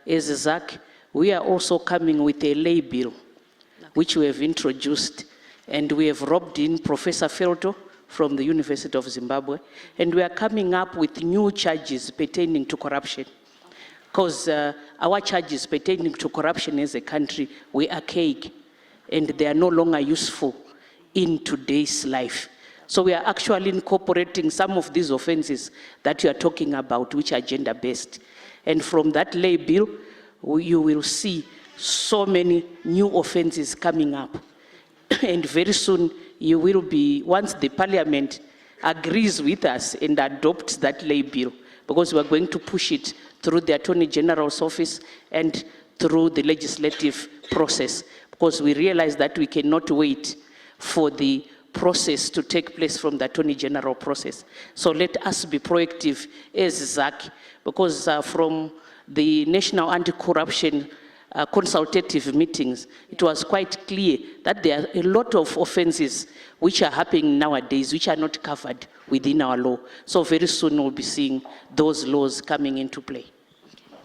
as ZACC, we are also coming with a lay bill, which we have introduced, and we have roped in Professor Felto from the University of Zimbabwe, and we are coming up with new charges pertaining to corruption. Because our charges pertaining to corruption as a country were archaic, and they are no longer useful in today's life. So we are actually incorporating some of these offenses that you are talking about, which are gender-based. And from that lay bill, you will see so many new offenses coming up. And very soon, you will be, once the Parliament agrees with us and adopts that lay bill, because we are going to push it through the Attorney General's office and through the legislative process, because we realize that we cannot wait for the process to take place from the Attorney General process. So let us be proactive as ZACC, because from the National Anti-Corruption consultative meetings, it was quite clear that there are a lot of offenses which are happening nowadays, which are not covered within our law. So very soon we'll be seeing those laws coming into play.